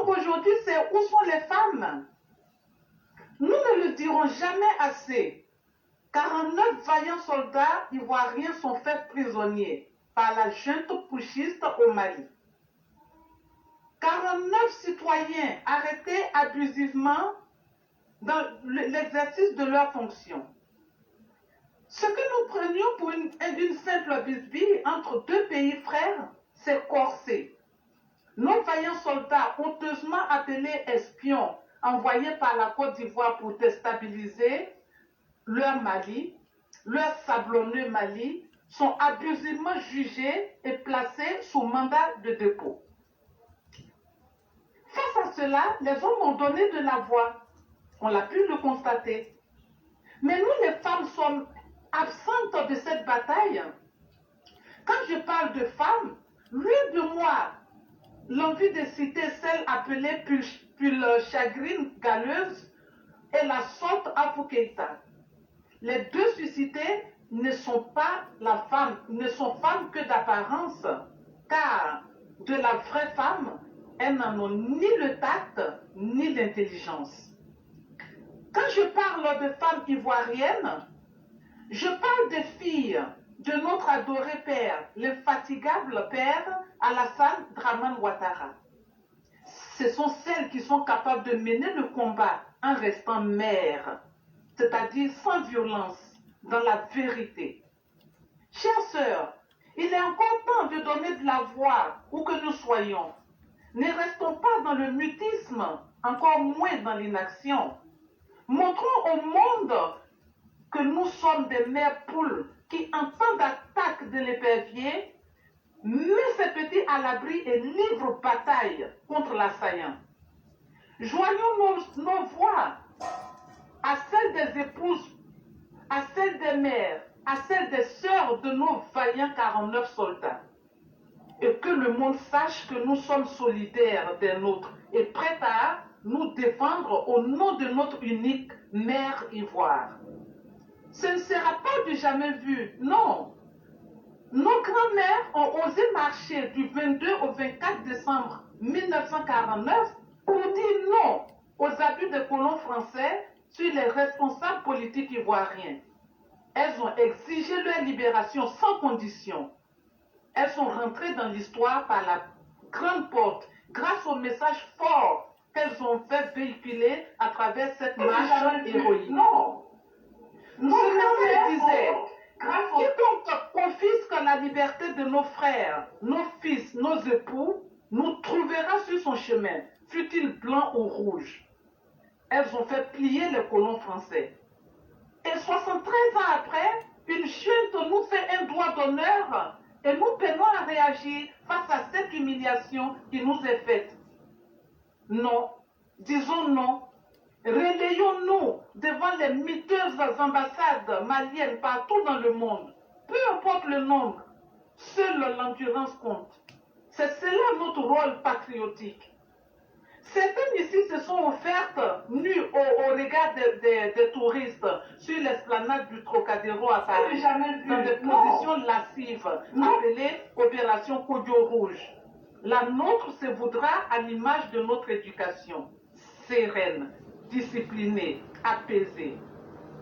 aujourd'hui, c'est où sont les femmes? Nous ne le dirons jamais assez. 49 vaillants soldats ivoiriens sont faits prisonniers par la junte putschiste au Mali. 49 citoyens arrêtés abusivement dans l'exercice de leurs fonctions. Ce que nous prenions pour une simple bisbille entre deux pays frères, c'est corsé. Nos vaillants soldats, honteusement appelés espions, envoyés par la Côte d'Ivoire pour déstabiliser leur Mali, leur sablonneux Mali, sont abusivement jugés et placés sous mandat de dépôt. Face à cela, les hommes ont donné de la voix. On a pu le constater. Mais nous, les femmes, sommes absentes de cette bataille. Quand je parle de femmes, loin de moi l'envie de citer celle appelée Chagrine Galeuse et la sorte Afoukeita. Les deux suscités ne sont pas la femme, ne sont femmes que d'apparence, car de la vraie femme, elles n'en ont ni le tact, ni l'intelligence. Quand je parle de femmes ivoiriennes, je parle des filles de notre adoré père, l'infatigable père Alassane Dramane Ouattara. Ce sont celles qui sont capables de mener le combat en restant mères, c'est-à-dire sans violence, dans la vérité. Chères sœurs, il est encore temps de donner de la voix où que nous soyons. Ne restons pas dans le mutisme, encore moins dans l'inaction. Montrons au monde que nous sommes des mères poules qui, en temps d'attaque de l'épervier, met ses petits à l'abri et livre bataille contre l'assaillant. Joignons nos voix à celles des épouses, à celles des mères, à celles des sœurs de nos vaillants 49 soldats. Et que le monde sache que nous sommes solidaires des nôtres et prêts à nous défendre au nom de notre unique mère ivoire. Ce ne sera pas du jamais vu, non. Nos grands-mères ont osé marcher du 22 au 24 décembre 1949 pour dire non aux abus des colons français sur les responsables politiques ivoiriens. Elles ont exigé leur libération sans condition. Elles sont rentrées dans l'histoire par la grande porte grâce au message fort qu'elles ont fait véhiculer à travers cette marche héroïque. Non. Ce message disait: quiconque confisque la liberté de nos frères, nos fils, nos époux, nous trouvera sur son chemin, fût-il blanc ou rouge. Elles ont fait plier les colons français. Et 73 ans après, une junte nous fait un doigt d'honneur et nous peinons à réagir face à cette humiliation qui nous est faite. Non, disons non. Relayons-nous devant les miteuses ambassades maliennes partout dans le monde. Peu importe le nombre, seule l'endurance compte. C'est cela notre rôle patriotique. Certaines ici se sont offertes nues au regard des touristes sur l'esplanade du Trocadéro à Paris, dans des positions lascives, appelées Opération Codio Rouge. La nôtre se voudra à l'image de notre éducation, sereine, disciplinée, apaisée.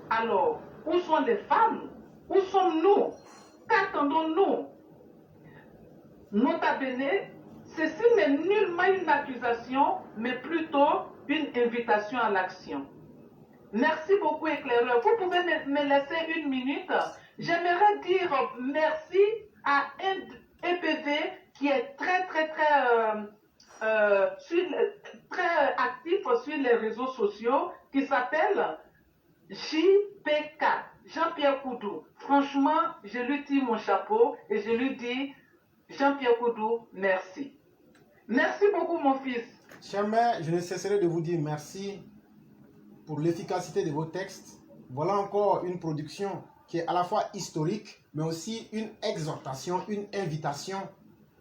Alors, où sont les femmes? Où sommes-nous? Qu'attendons-nous? Nota bene, ceci n'est nullement une accusation, mais plutôt une invitation à l'action. Merci beaucoup, éclaireur. Vous pouvez me laisser une minute. J'aimerais dire merci à un EPV qui est très actif sur les réseaux sociaux, qui s'appelle JPK, Jean-Pierre Koudou. Franchement, je lui tire mon chapeau et je lui dis: Jean-Pierre Koudou, merci. Merci beaucoup, mon fils. Chère mère, je ne cesserai de vous dire merci pour l'efficacité de vos textes. Voilà encore une production qui est à la fois historique, mais aussi une exhortation, une invitation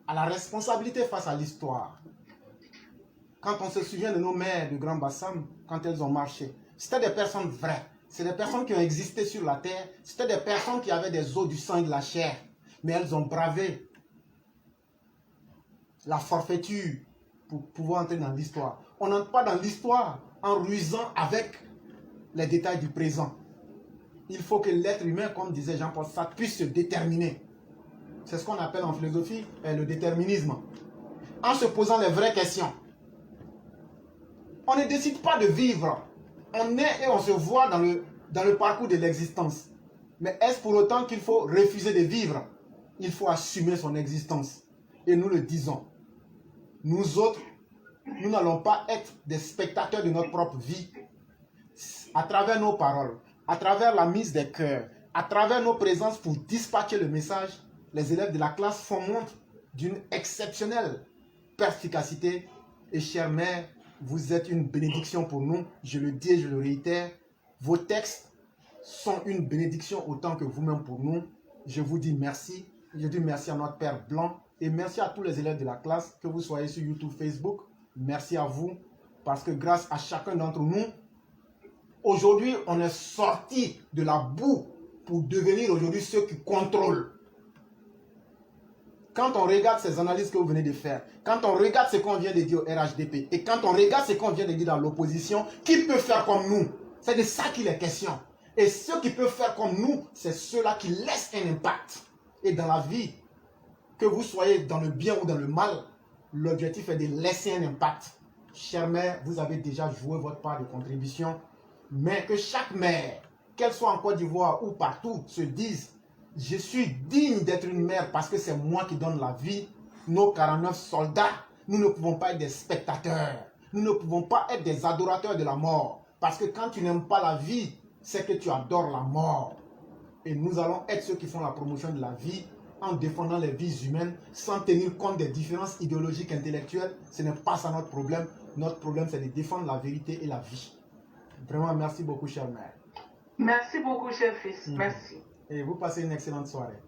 à la responsabilité face à l'histoire. Quand on se souvient de nos mères du Grand Bassam, quand elles ont marché, c'était des personnes vraies. C'est des personnes qui ont existé sur la terre. C'était des personnes qui avaient des os, du sang et de la chair. Mais elles ont bravé la forfaiture pour pouvoir entrer dans l'histoire. On n'entre pas dans l'histoire en rusant avec les détails du présent. Il faut que l'être humain, comme disait Jean-Paul Sartre, puisse se déterminer. C'est ce qu'on appelle en philosophie le déterminisme. En se posant les vraies questions. On ne décide pas de vivre. On est et on se voit dans le parcours de l'existence. Mais est-ce pour autant qu'il faut refuser de vivre? Il faut assumer son existence. Et nous le disons. Nous autres, nous n'allons pas être des spectateurs de notre propre vie. À travers nos paroles, à travers la mise des cœurs, à travers nos présences pour dispatcher le message, les élèves de la classe font montre d'une exceptionnelle perspicacité. Et chère mère, vous êtes une bénédiction pour nous. Je le dis et je le réitère. Vos textes sont une bénédiction autant que vous-même pour nous. Je vous dis merci. Je dis merci à notre Père Blanc et merci à tous les élèves de la classe, que vous soyez sur YouTube, Facebook. Merci à vous parce que grâce à chacun d'entre nous, aujourd'hui, on est sorti de la boue pour devenir aujourd'hui ceux qui contrôlent. Quand on regarde ces analyses que vous venez de faire, quand on regarde ce qu'on vient de dire au RHDP et quand on regarde ce qu'on vient de dire dans l'opposition, qui peut faire comme nous? C'est de ça qu'il est question. Et ceux qui peuvent faire comme nous, c'est ceux-là qui laissent un impact. Et dans la vie, que vous soyez dans le bien ou dans le mal, l'objectif est de laisser un impact. Chère mère, vous avez déjà joué votre part de contribution, mais que chaque mère, qu'elle soit en Côte d'Ivoire ou partout, se dise: je suis digne d'être une mère parce que c'est moi qui donne la vie. Nos 49 soldats, nous ne pouvons pas être des spectateurs. Nous ne pouvons pas être des adorateurs de la mort. Parce que quand tu n'aimes pas la vie, c'est que tu adores la mort. Et nous allons être ceux qui font la promotion de la vie en défendant les vies humaines sans tenir compte des différences idéologiques, intellectuelles. Ce n'est pas ça notre problème. Notre problème, c'est de défendre la vérité et la vie. Vraiment, merci beaucoup, chère mère. Merci beaucoup, cher fils. Merci. Et vous passez une excellente soirée.